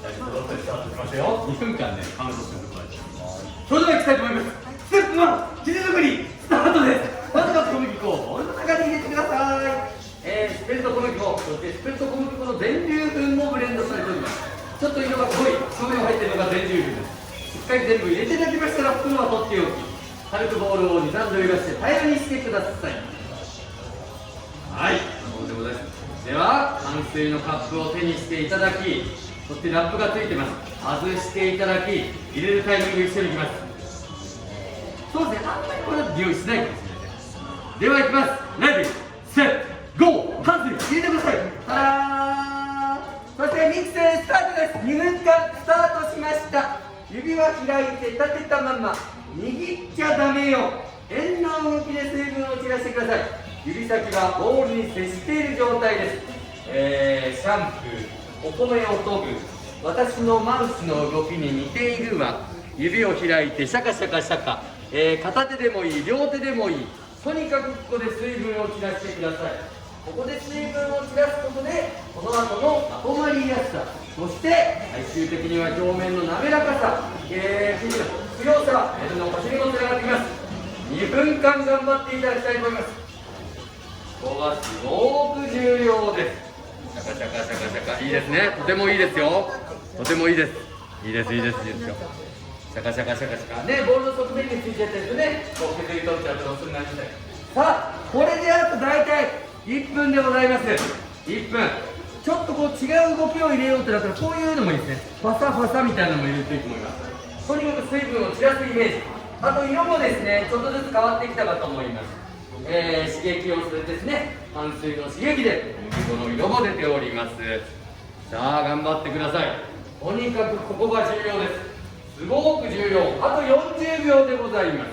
ロットスタートしますよ。2分間でカウントすることができます。それでは行きたいと思います。ステップ1、生地作りスタートです。まずは小麦粉をボウルの中に入れてください。スペルト小麦粉、そしてスペルト小麦粉の全粒粉もブレンドされております。ちょっと色が濃い醤油が入っているのが全粒粉です。しっかり全部入れていただきましたら、袋は取っておき、軽くボウルを2、3度揺らして平らにしてください。はい、そうでございます。では、淡水のカップを手にしていただき、そしてラップがついてます。外していただき、入れるタイミング一緒にいきます。そうですね、あんまりこれだと匂いしないかもしれないです。では、いきます。レディー、セット、ゴー、淡水入れてください。たらー。そしてミキサースタートです。2分間スタートしました。指は開いて立てたまま、握っちゃダメよ。円の動きで水分を散らしてください。指先がボウルに接している状態です。シャンプー、お米を研ぐ、私のマウスの動きに似ているわ。指を開いてシャカシャカシャカ、片手でもいい、両手でもいい、とにかくここで水分を散らしてください。ここで水分を散らすことで、この後のまとまりやすさ、そして最終的には表面の滑らかさ、生地の強さ、麺の走りもつながってきます。2分間頑張っていただきたいと思います。ここがすごく重要です。シャカシャカシャカシャカ、いいですね。とてもいいですよ。とてもいいです。いいです、いいです、いいですよ。シャカシャカシャカシャカね、ボールの側面についてやったやつね、こう削り取っちゃうとロスになりました。さあ、これであと大体1分でございます。1分。ちょっとこう違う動きを入れようってなったら、こういうのもいいですね。ファサファサみたいなのも入れるといいと思います。とにかく水分を散らすイメージ。あと色もですね、ちょっとずつ変わってきたかと思います。刺激をするですね、淡水の刺激でこの色も出ております。さあ頑張ってください。とにかくここが重要です。すごく重要。あと40秒でございます。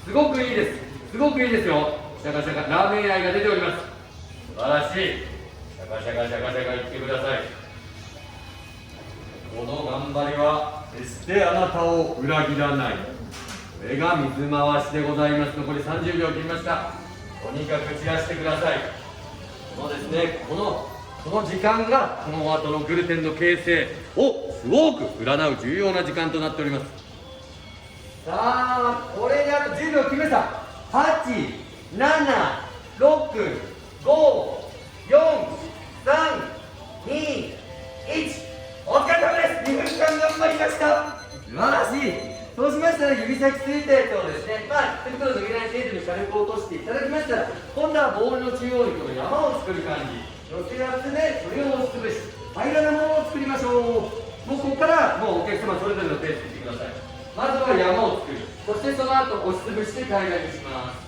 すごくいいです。すごくいいですよ。シャカシャカラーメン愛が出ております。素晴らしい。シャカシャカシャカシャカいってください。この頑張りは決してあなたを裏切らない。これが水回しでございます。残り30秒切りました。とにかく散らしてください。このですね、この時間がこの後のグルテンの形成をすごく占う重要な時間となっております。さあ、これであと10秒切りました。8、7、6、5、4、3、2、1。お疲れ様です。2分間頑張りました。素晴らしい。そうしましたら指先ついたやつをですね、手袋の抜けない程度に軽く落としていただきましたら、今度はボールの中央にこの山を作る感じ、寄せ圧でそれを押しつぶし、平らなものを作りましょう。もうここからもうお客様それぞれのペースでいってください。まずは山を作る、そしてその後押しつぶして平らにします。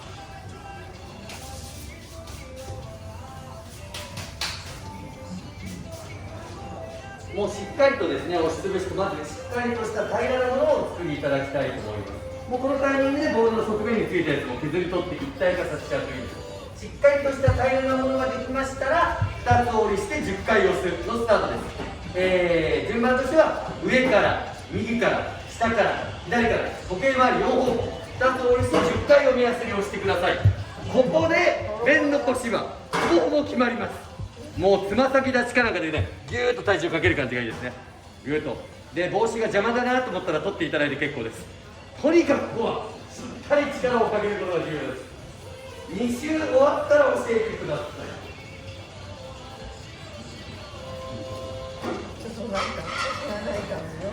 もうしっかりとですね、押しつぶして、まずしっかりとした平らなものを作りいただきたいと思います。もうこのタイミングでボールの側面についたやつも削り取って一体化させちゃうといいです。しっかりとした平らなものができましたら、2つ折りして10回押すのスタートです。順番としては、上から右から下から左から時計回り両方2つ折りして10回を目安に押してください。ここで面の腰はほぼほぼ決まります。もうつま先立ちかなんかでね、ぎゅーっと体重かける感じがいいですね。ぎゅーっと。で、帽子が邪魔だなと思ったら取っていただいて結構です。とにかくここはしっかり力をかけることが重要です。2周終わったら教えてください。ちょっとなんか長い感じよ。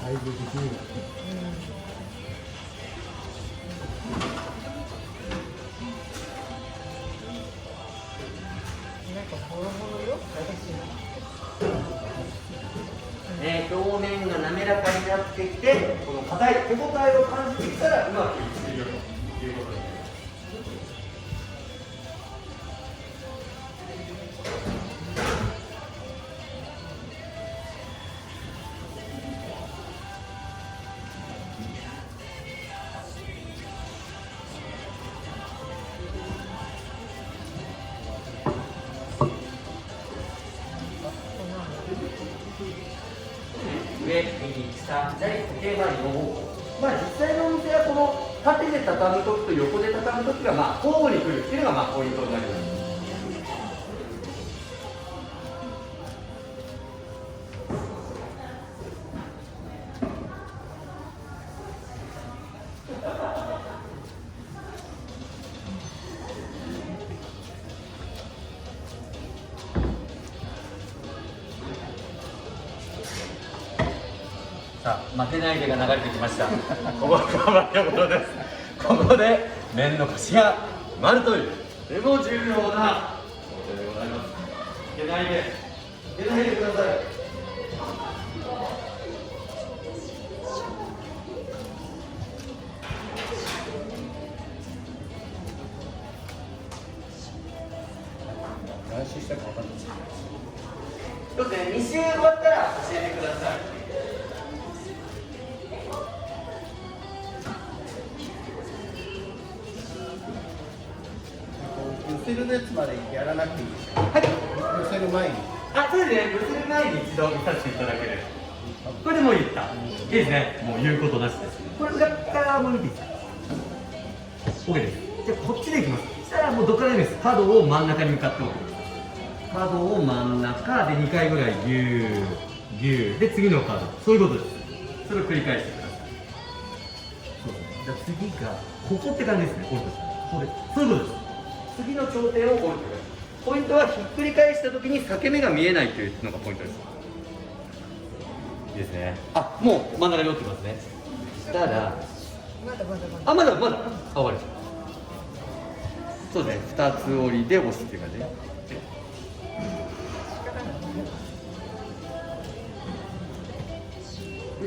体重的には表面が滑らかになってきて、この硬い手応えを感じてきたらうまくいっているということです。上、右、下、左、時計回りの方向。実際のお店はこの縦で畳むときと横で畳むときが交互に来るっていうのがポイントになります。さあ負けないでが流れてきました。ここは頑張りのことです。ここで面の腰が丸というとても重要なことでございます。負けないでください。何周したか分かんないですけど。そうですね、2周終わったら教えてください。寄せるやつまでやらなくていいですか。はい。寄せる前に。あ、そうですね、寄せる前に一度見させていただける。これでもう言った。いいですね、もう言うことなしです。これ裏側も見ていいですか。OK です。じゃあこっちでいきます。そしたらもうどっからでもいいです。角を真ん中に向かっておく。角を真ん中で2回ぐらいギューギューで次のカード、そういうことです。それを繰り返してください。そうですね。じゃあ次がここって感じですね。これそういうことです。次の頂点を降りてください。ポイントはひっくり返した時に裂け目が見えないというのがポイントです。いいですね。あ、もう真ん中に折ってますね。したらまだあ、終わりました。そうですね、2つ折りで押すっていう感じで。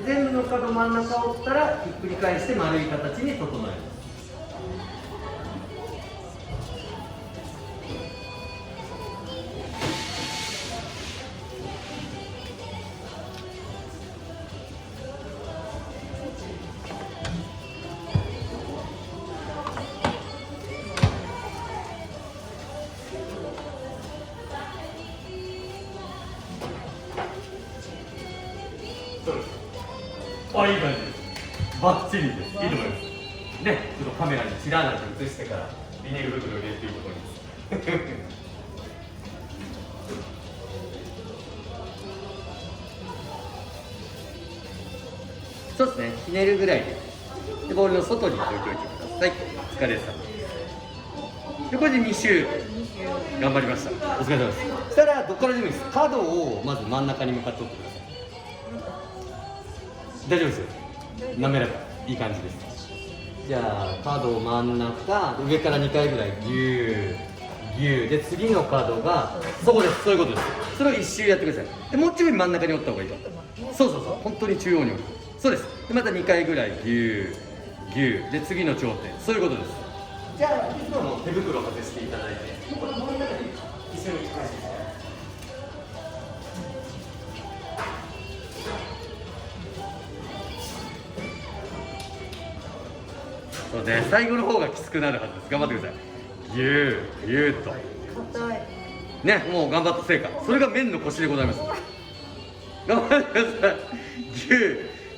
全部の角真ん中を折ったらひっくり返して丸い形に整えます。あ、いい感じです。バッチリです。いいと思います。ね、ちょっとカメラにチラーなんて映してからビニール袋を入れていいと思います。そうですね、ひねるぐらいでボールの外に置いておいてください。お疲れ様です。でこれで2周頑張りました。お疲れ様です。そしたらどこからでもいいです。角をまず真ん中に向かっておってください。大丈夫ですよ。滑らか、いい感じです。じゃあカードを真ん中、上から2回ぐらいギューギューで次のカードがそこです。そういうことです。それを1周やってください。でもうちょい真ん中に折った方がいいと。そう本当に中央に折る。そうです。でまた2回ぐらいギューギューで次の頂点、そういうことです。じゃあいつもの手袋を外していただいて、これ真ん中に一緒に返してください。そうね、最後の方がきつくなるはずです。頑張ってください。ギューギューとね、もう頑張った成果、それが面の腰でございます。頑張ってください。ギュ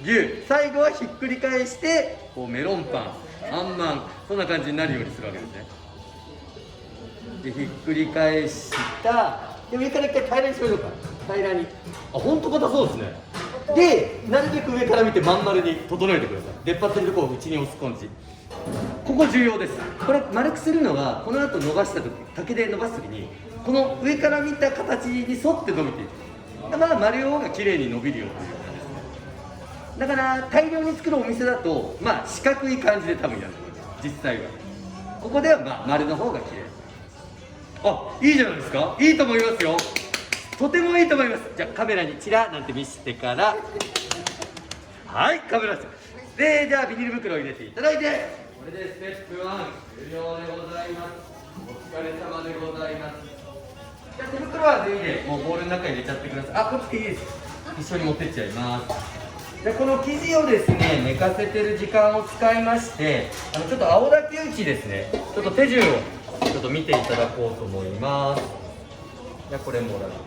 ーギュー、最後はひっくり返してこうメロンパン、あんまん、そんな感じになるようにするわけですね。でひっくり返したで上から一回平らにしましょうか。平らに、あ、ほんと硬そうですね。でなるべく上から見てまん丸に整えてください。出っ張ってるところを内に押す感じ、ここ重要です。これ丸くするのはこの後伸ばした時、竹で伸ばす時にこの上から見た形に沿って伸びていく。まあ丸い方が綺麗に伸びるよという感じですね。だから大量に作るお店だとまあ四角い感じで多分やると思います。実際はここではまあ丸の方が綺麗。あ、いいじゃないですか。いいと思いますよ。とてもいいと思います。じゃあカメラにチラなんて見せてから、はい、カメラで、じゃあビニール袋を入れていただいて、これでステップ1終了でございます。お疲れ様でございます。じゃあ手袋は脱いでもうボールの中に入れちゃってください。あ、こっちでいいです。一緒に持ってっちゃいます。じゃあこの生地をですね寝かせてる時間を使いまして、ちょっと青竹打ちですね、ちょっと手順をちょっと見ていただこうと思います。じゃあこれもらって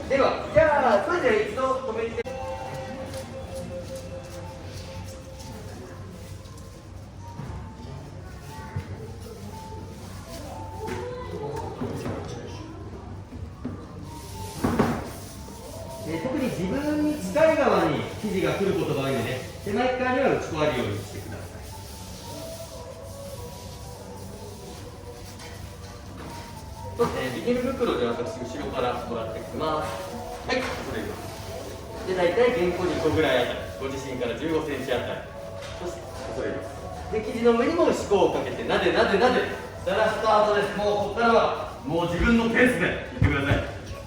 では、じゃあそれでは一度止めて。特に自分に近い側に生地が来ることが多いので、手前側には打ち込まれるようにしてください。そしてビニール袋で私後ろからもらってきます。はい、それで大体原稿2個ぐらいあたり、ご自身から15センチあたり、そしてそれですで生地の上にも歯垢をかけてなでなでなでしたらスタートです。もうここからはもう自分のペースでいってください。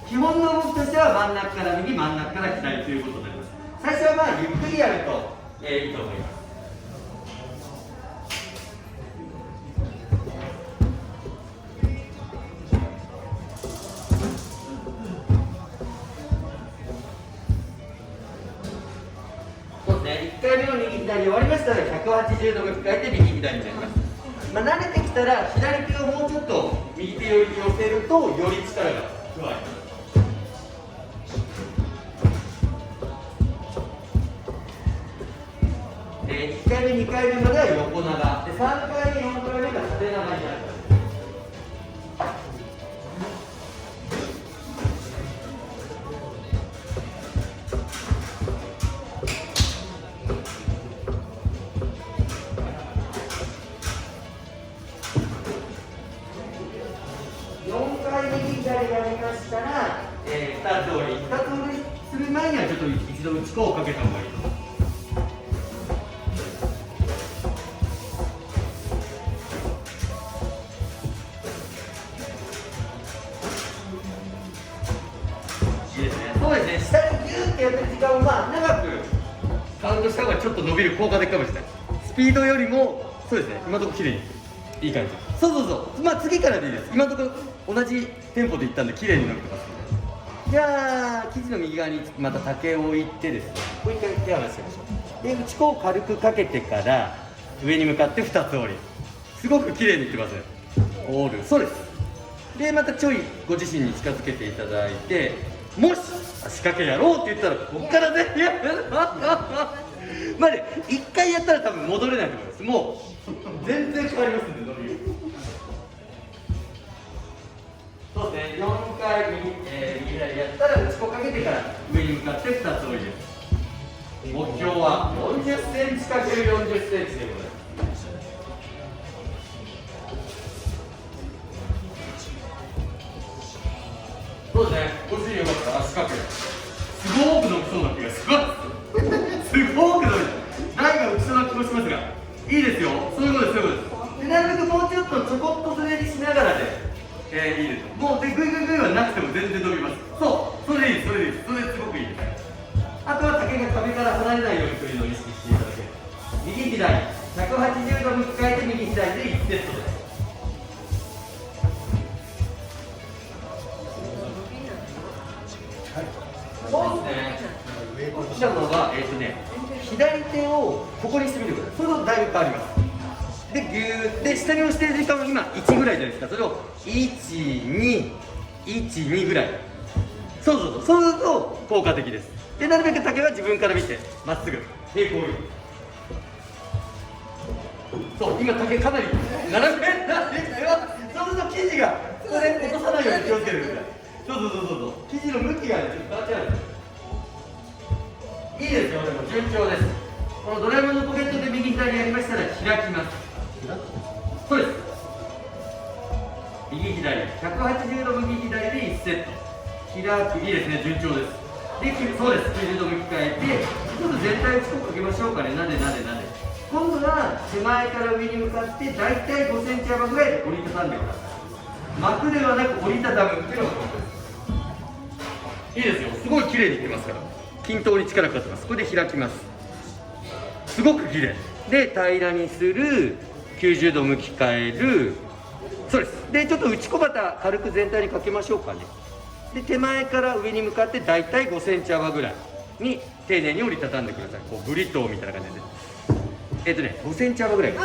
基本の動きとしては真ん中から右、真ん中から左ということになります。最初はまあゆっくりやると、いいと思います。そうですね、1回目の右左終わりましたら180度向き変えて右左になります。慣れてきたら左手をもうちょっと右手寄りに寄せるとより力が加わります。1回目、2回目までは横長で、3回目、4回目が縦長になる。4回目左やりましたら、2つ折りする前にはちょっと一度打ち粉をかけた方がいいと思います。そうですね、下にギューってやってる時間をまあ長くカウントした方がちょっと伸びる効果的かもしれない。スピードよりもそうですね、今のところ綺麗にいい感じ。そうまあ次からでいいです。今のところ同じテンポでいったんで綺麗に伸びてますので。じゃあ生地の右側にまた竹を置いてですね、もう一回手を離してみましょう。で打ち粉を軽くかけてから上に向かって2つ折り、すごく綺麗にいってますね。折る、そうです。でまたちょいご自身に近づけていただいて、もし仕掛けやろうって言ったらここからねまあね、1回やったら多分戻れないと思います。もう全然変わりますんで、伸びる。そうですね、4回右左やったら打ち粉かけてから上に向かって2つ折りです。目標は40センチ ×40 センチでございます。そうですね、ご主人よかったら足掛けすごく伸びそうな気がしますすごく伸びる。台が打ちそうな気もしますが、いいですよ。そういうことです、そういうことです。でなるべくもうちょっとちょこっとずれにしながらで、いいです。もうでグイグイグイはなくても全然伸びます。そう、それでいいです、それでいいです。それすごくいいです。あとは竹が壁から離れないようにというのを意識していただける。右左180度向き変えて右左で1セットです。そうですね。こちらのは左手をここにしてみてください。それとだいぶ変わります。でギューで下に押している時間も今1ぐらいじゃないですか。それを12ぐらい。そうすると効果的です。でなるべく竹は自分から見てまっすぐ平行に。そう今竹かなり斜めになってきたよ。そうすると生地がこれ落とさないように気をつけてください。そう生地の向きがねちょっと変わっちゃうんです。いいですよ、でも順調です。このドラえもんのポケットで右左やりましたら開きます。そうです。右左180度右左で1セット開く。いいですね、順調です。でそうです、90度向き変えてちょっと全体を近くかけましょうかね。なで今度は手前から上に向かって大体5センチ幅ぐらいで折りたたんでください。巻くではなく折りたたむっていうのがポイントです。いいですよ、すごい綺麗にいってますから。均等に力かかってます。これで開きます。すごく綺麗で平らにする、90度向き変える。そうです。でちょっと内小旗軽く全体にかけましょうかね。で手前から上に向かってだいたい5センチ幅ぐらいに丁寧に折りたたんでください。こうブリトーみたいな感じで5センチ幅ぐらい。こ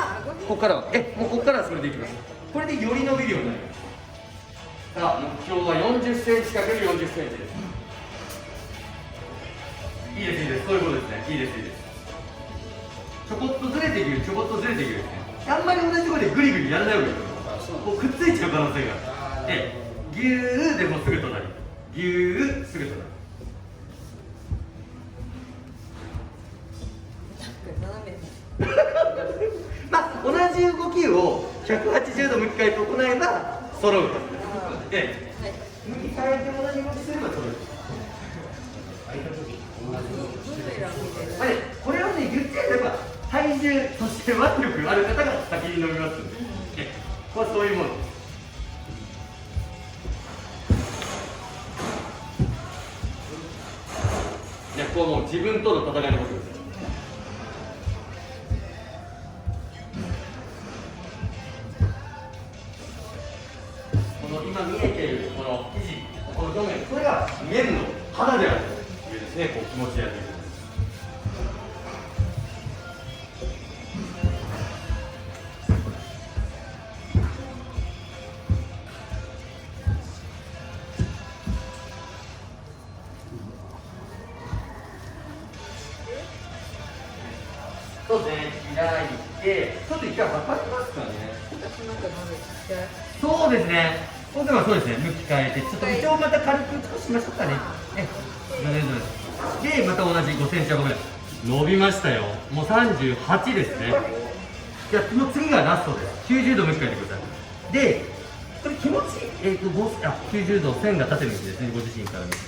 こからはもうここからはそれでいきます。これでより伸びるようになります。さあ目標は40センチ ×40 センチです。いいです、そういうことですね。いいです。ちょこっとずれていく、ですね。あんまり同じところでグリグリやらない方がいい。こうくっついちゃう可能性がある。ギューでもすぐ隣、ギューすぐ隣。まあ同じ動きを180度向き変えて行えば揃うと。で、向き変えて同じ動きすればそれです。まあね、これをね、言っちゃえば体重、そして腕力ある方が先に伸びますんで、これはそういうものです。いや、こうもう自分との戦いのことです。この今見えているこの生地、この表面、これが面の肌であるというですね、こう気持ちやすいです。そうですね、開いて、ちょっと一回測りますかね。そうですね、今回はそうですね、向き変えて、ちょっと一応また軽く少ししましょうかね。で、また同じ5センチ幅ぐらい。伸びましたよ。もう38ですね。じゃあ、その次がラストです。90度向き変えてください。で、これ気持ち、90度線が立てるんですね、ご自身から見て。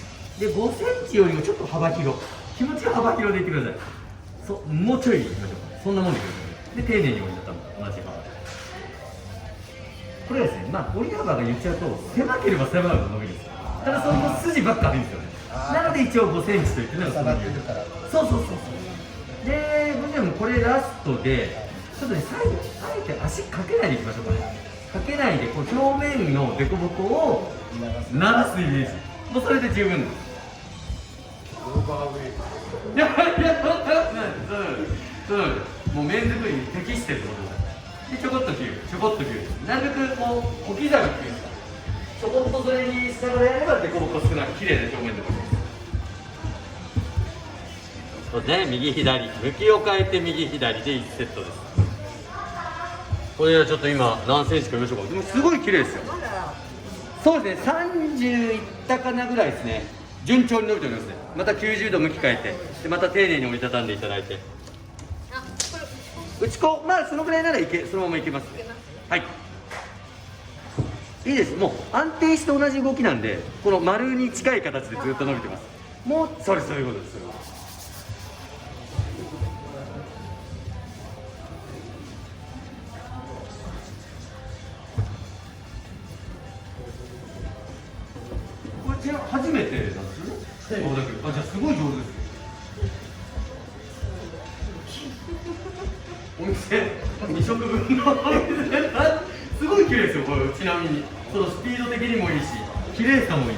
で、5センチよりもちょっと幅広。気持ち幅広でいってください。もうちょいいきましょうか。そんなもんでいください。で、丁寧に折りたたむ。同じ幅。これはですね、まあ、折り幅が言っちゃうと、狭ければ狭いほど伸びるんですよ。ただ、その筋ばっかりんですよね。なので、一応5センチといってのがそういう。そう。で、でもこれラストで、ちょっとね、最後、あえて足かけないでいきましょうかね。かけないで、こう表面の凸凹を鳴らすイメージ。もうそれで十分です。いや、もう面作りに適してるってことだ。で、ちょこっと切る。なるべくこう、小刻みっていうんですか。ちょこっとそれにしながらやれば、凸凹少なく綺麗な表面でもいいです。そうですね、右左、向きを変えて右左で1セットです。これはちょっと今、何センチか見ましょうか。でもすごい綺麗ですよ。そうですね、30いったかなぐらいですね。順調に伸びておりますね。また90度向き変えて、でまた丁寧に折りたたんでいただいて。打ち粉、まあそのぐらいならそのままいけますね。はい。いいです。もう安定して同じ動きなんで、この丸に近い形でずっと伸びてます。もうそういうことです。これ初めてなんですよね。じゃあすごい上手です。お店2食分のお店すごい綺麗ですよ。これちなみにそのスピード的にもいいし、綺麗さもいい。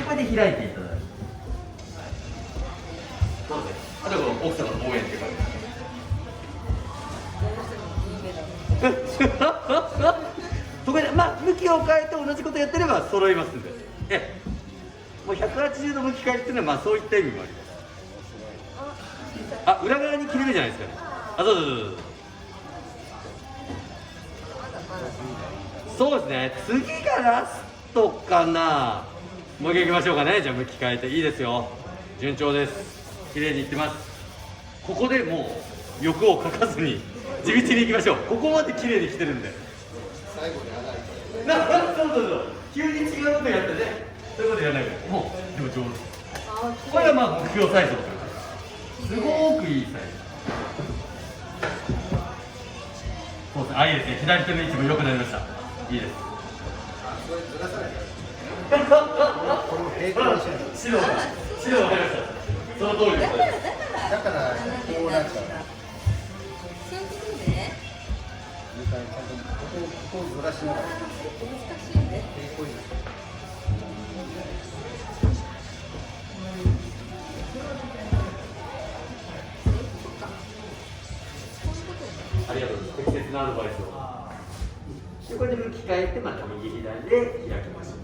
これで開いていただいて、あとはこの奥様の応援って感じ。そこでまあ向きを変えて同じことやってれば揃いますんで。もう180度向き変えっていうのはまあそういった意味もあります。裏側に切れるじゃないですかね。そうですね。次がラストかな。もう一回いきましょうかね。じゃあ向き変えていいですよ。順調です。綺麗にいってます。ここでもう欲をかかずに地道にいきましょう。ここまで綺麗に来てるんで。最後にそう急に違うことやってね。そういうことやらないから。もうでも上手。これはまあ目標サイズとすごくいいサイズ。そうですね。いいですね。左手の位置も良くなりました。いいです。指導分かりました。その通りです。だからこうなっちゃう。ここをずらしながら。難しいね。ありがとうございます。適切なアドバイスを。でこれで向き変えてまた右左で開きます。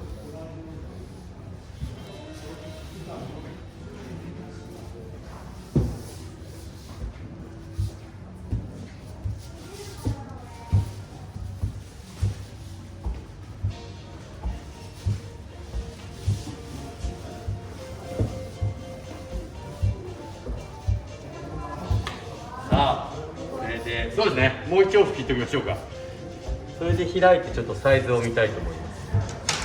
そうですね、もう一往復切っておきましょうか。それで開いてちょっとサイズを見たいと思います。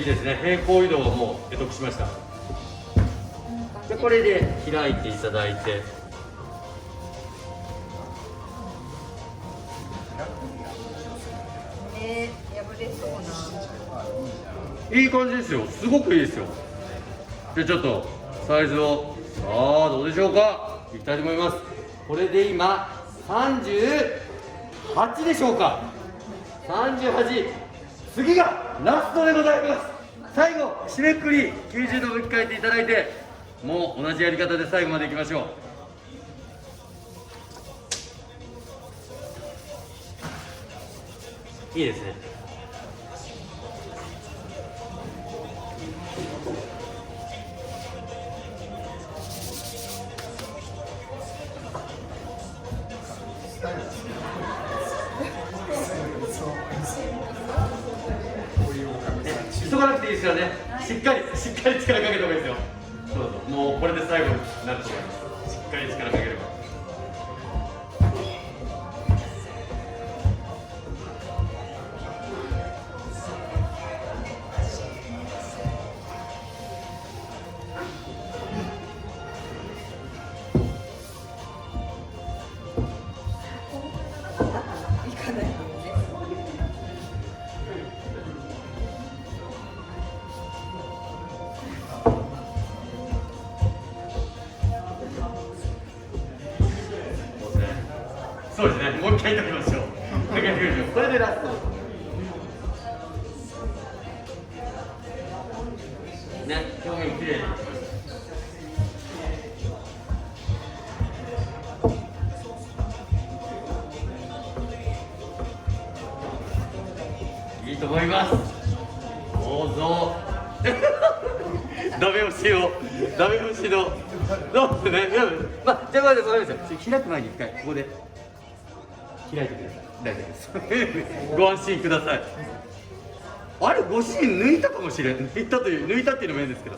いいですね。平行移動をもう得得しました。でこれで開いていただいて、破れそうな。いい感じですよ。すごくいいですよ。でちょっとサイズをさあどうでしょうか。いきたいと思います。これで今38でしょうか。38。次がラストでございます。最後締めくくり90度向き変えていただいて、もう同じやり方で最後までいきましょう。いいですね。急がなくていいですからね。しっかり力かけた方がいいですよ。そうそう、もうこれで最後になると思います。しっかり力かければ。いかないよね。そうですね。もう一回やってみましょう。もう一回やってみましょう。これでラスト。ね、表面きれいに。いいと思います。どうぞ。ダメ押しを、ダメ押しの。どうですね。まあ、じゃあ、そうですよ。開く前に一回、ここで。開いてください。大丈夫です。ご安心ください。あれ、ご主人抜いたかもしれん。抜いたっていうのも変ですけど。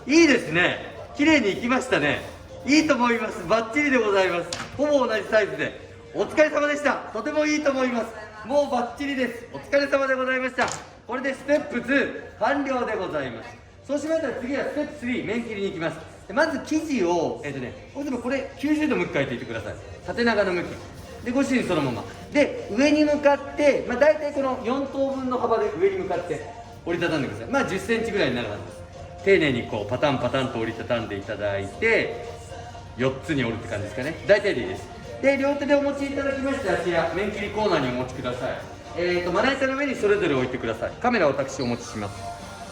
いいですね。綺麗にいきましたね。いいと思います。バッチリでございます。ほぼ同じサイズで。お疲れ様でした。とてもいいと思います。もうバッチリです。お疲れ様でございました。これでステップ2完了でございます。そうしましたら次はステップ3、面切りに行きます。まず生地を、これ90度向き変えていってください。縦長の向き。で、ご主人そのまま。で、上に向かって、大体この4等分の幅で上に向かって折りたたんでください。10センチぐらいになるはずです。丁寧にこうパタンパタンと折りたたんでいただいて、4つに折るって感じですかね。大体でいいです。で、両手でお持ちいただきまして、あちら、面切りコーナーにお持ちください。まな板の上にそれぞれ置いてください。カメラを私お持ちします。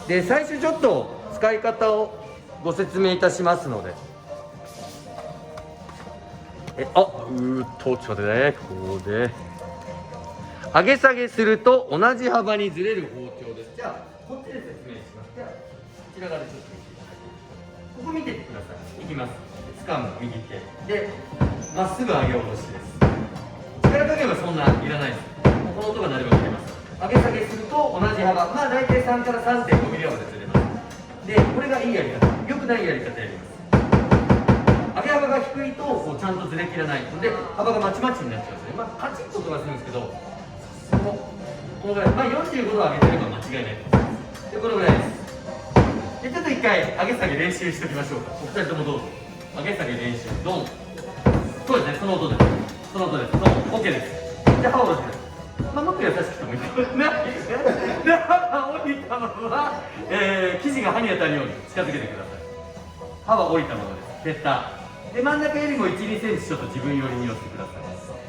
で、最初ちょっと使い方をご説明いたしますので。ちょっと待ってね。ここで上げ下げすると同じ幅にずれる包丁です。じゃあこっちで説明します。じゃあこちら側でちょっと見ていただいて、ここ見ててください。いきます。掴む右手でまっすぐ上げ下ろしです。力加減はそんないらないです。この音が鳴れば切れます。上げ下げすると同じ幅、大体3から 3.5 ミリ幅でずれます。でこれがいいやり方、良くないやり方やります。上げ幅が低いとこうちゃんとずれ切らないので幅がまちまちになっちゃうんですね。カチッと音がするんですけど、このぐらい、45度上げてれば間違いないと思います。でこのぐらいです。でちょっと一回上げ下げ練習しておきましょうか。お二人ともどうぞ。上げ下げ練習ドン。そうですね、その音です。その音です。ドン。 OK です。じゃあ歯を下ろしてください。もっと優しくてもいい。で歯を降りたまま、生地が歯に当たるように近づけてください。歯は降りたままです。ペッタで真ん中よりも 1,2 センチちょっと自分寄りに寄せてください。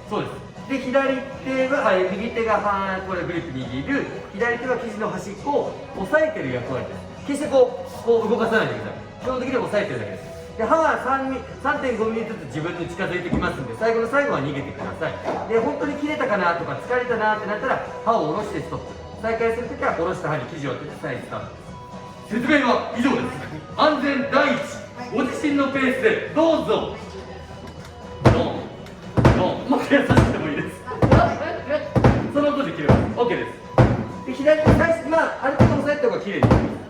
そうです。で左手は、右手がこれグリップ握る、左手は生地の端っこを押さえてる役割です。決してこう動かさないでください。基本的には押さえてるだけです。で歯は 3.5 ミリずつ自分に近づいてきますんで、最後の最後は逃げてください。で本当に切れたかなとか疲れたなってなったら歯を下ろしてストップ。再開するときは下ろした歯に生地を当てて再スタートです。説明は以上です。安全第一、ご自身のペースでどうぞ。ドンドン。もっと優しくてもいいです。その音で切れます。 OK です。で左手最初、ある程度押さえた方が綺麗に切れます。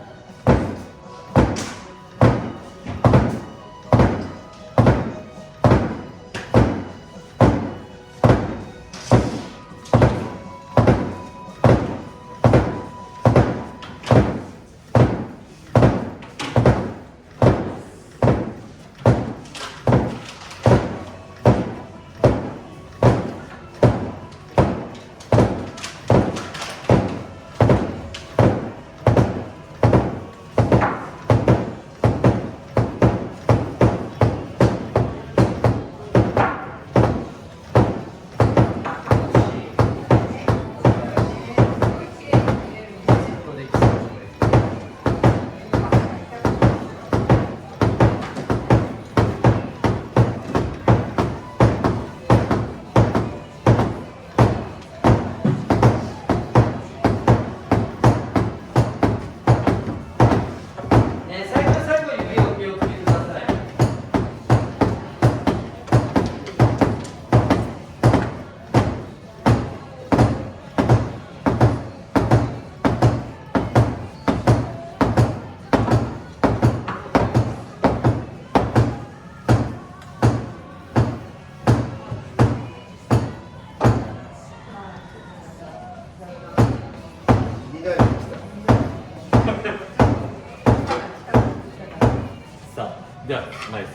ナイス。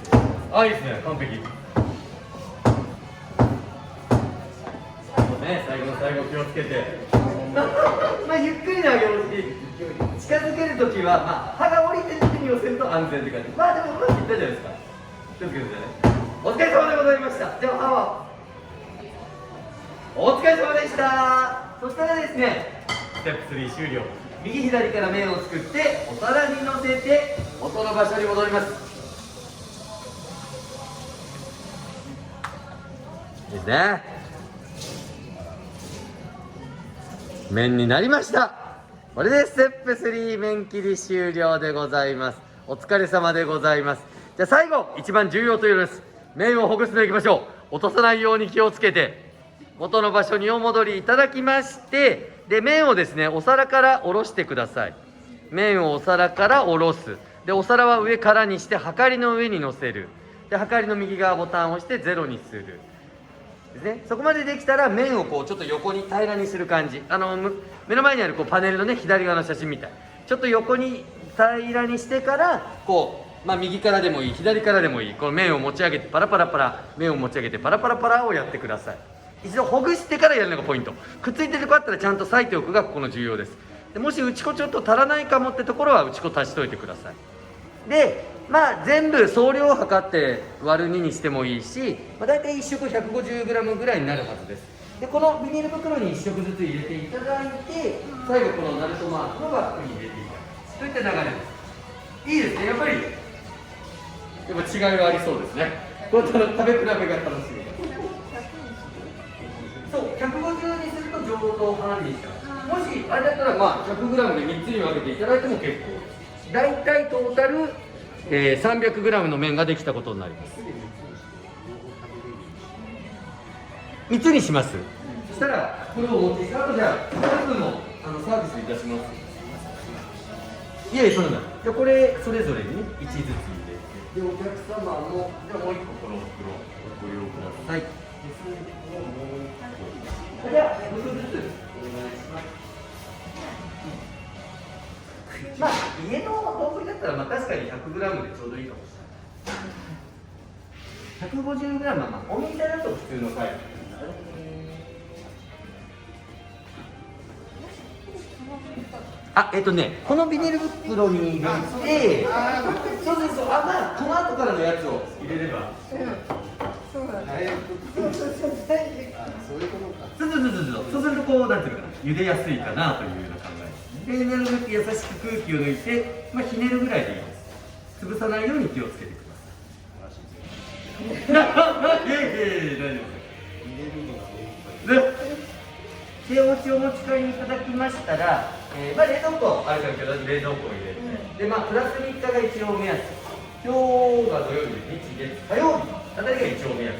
あ、いいですね、完璧。ね、最後の最後気をつけてまあゆっくりであげるし、近づけるときは、まあ、歯が降りてる時に寄せると安全って感じ。まあでもうまくいったじゃないですか。気をつけてね。お疲れ様でございました。じゃあ歯はお疲れ様でした。そしたらですね、ステップ3終了。右左から面を作ってお皿に乗せて元の場所に戻ります。いいですね。麺になりました。これでステップ3麺切り終了でございます。お疲れ様でございます。じゃあ最後、一番重要というのです。麺をほぐすのいきましょう。落とさないように気をつけて元の場所にお戻りいただきまして、で麺をですね、お皿から下ろしてください。麺をお皿から下ろす。でお皿は上からにしてはかりの上に乗せる。ではかりの右側ボタンを押して0にするですね。そこまでできたら麺をこうちょっと横に平らにする感じ。目の前にあるこうパネルのね、左側の写真みたい、ちょっと横に平らにしてからこう、まあ、右からでもいい左からでもいい、この麺を持ち上げてパラパラパラ、麺を持ち上げてパラパラパラをやってください。一度ほぐしてからやるのがポイント。くっついてるとこあったらちゃんと裂いておくがここの重要です。でもし打ち粉ちょっと足らないかもってところは打ち粉足しといてください。でまあ全部総量を測って割る2にしてもいいし、まあ、大体1食 150g ぐらいになるはずです。でこのビニール袋に1食ずつ入れていただいて、最後このナルトマークのバッグに入れていただくといった流れです。いいですね。やっぱり違いはありそうですね。この食べ比べが楽しみ。そう、150にすると上等派にしちゃう。もしあれだったらまあ 100g で3つに分けていただいても結構です。大体トータル、300g の麺ができたことになります。3つにします。そしたらこれを持っていただくと、じゃあそれぞれのサービスいたします。いやいや、そうなんだ。じゃあこれそれぞれに、ね、1ずつ入れて、でお客様もじゃあもう1個この袋ご利用ください。じゃあ1個ずつお願いします。まあ家の丼だったらまあ確かに 100g でちょうどいいかもしれない。150g はまあお店だと普通のサイズです。このビニール袋に入れて、そう、まあこの後からのやつを入れれば、そうだね。そういうことか。そうするとこうなんていうのかな、茹でやすいかなというような考えで、なるべく優しく空気を抜いて、まあひねるぐらいでいいです。潰さないように気をつけてください。大丈夫です。でお家をお持ち帰りいただきましたら、まあ、冷蔵庫あるから今日冷蔵庫を入れて、でまあプラス3日が一応目安。今日が土曜日、日月火曜日あたりが一応目安。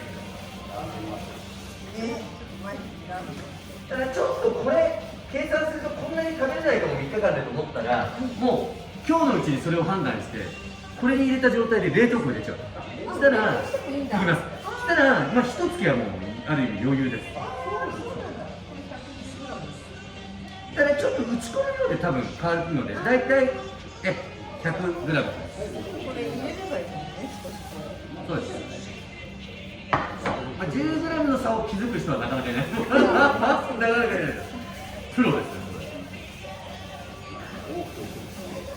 ただちょっとこれ計算するとこんなに食べれないかも3日間でと思ったら、もう今日のうちにそれを判断してこれに入れた状態で冷凍庫入れちゃう。そしたらいきます。そしたらまあ一月はもうある意味余裕です。ただちょっと打ち込む量で多分変わるので、だいたい 100g です。これ入れればいいですね。そうです。まあ、10g の差を気づく人はなかなかいない。なかなかいないです。プロです。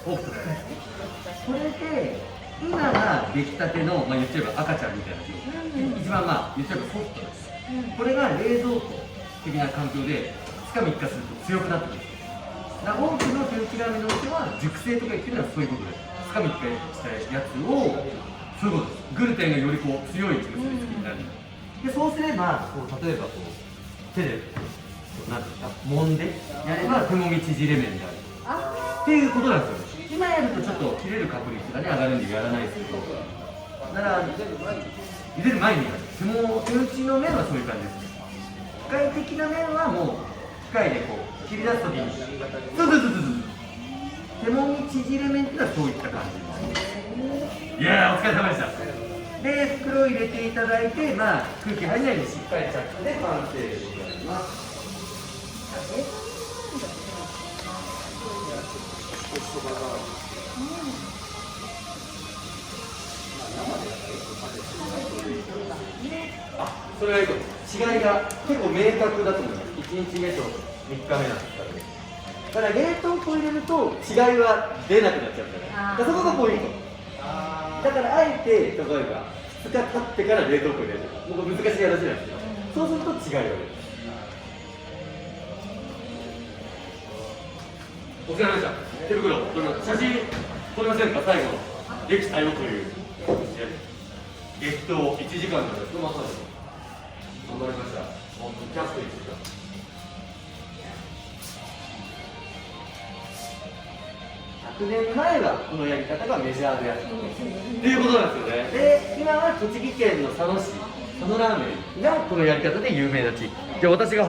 これで今が出来たての、まあ、言っちゃえば赤ちゃんみたいな状態、一番まあ言っちゃえばソフトです。これが冷蔵庫的な環境で2日3日すると強くなってくるんです。多くの手打ちラーメンのお店は熟成とか言ってるのはそういうことです。2日3日したやつを、そういうことです。グルテンがよりこう強い熟成になる。でそうすればこう例えばこう手でなんていうか揉んでやれば手もみ縮れ麺になるっていうことなんですよ。今やるとちょっと切れる確率がね上がるんでやらないですけど、だから茹でる前にやる。手打ちの麺はそういう感じです。機械的な麺はもう機械でこう切り出すときに手もみ縮れ麺っていうのはそういった感じです。いやーお疲れ様でした。で袋を入れていただいて、まあ空気入らないようにしっかりチャックで完成でございます。あ、それがいいと思う。違いが結構明確だと思います。1日目と3日目なんですからね。ただ冷凍庫入れると違いは出なくなっちゃうんじゃない。だからそこがポイント。だからあえて例えば2日経ってから冷凍庫入れる。もう難しい話なんですけど、そうすると違いが出る。お疲れ様でした。手袋、写真撮りませんか？最後のできたよという激闘1時間のやつまさに頑張りました。本当にキャスト1時間。100年前はこのやり方がメジャーであったっていうことなんですよね。で、今は栃木県の佐野市、佐野ラーメンがこのやり方で有名な地域。で、私が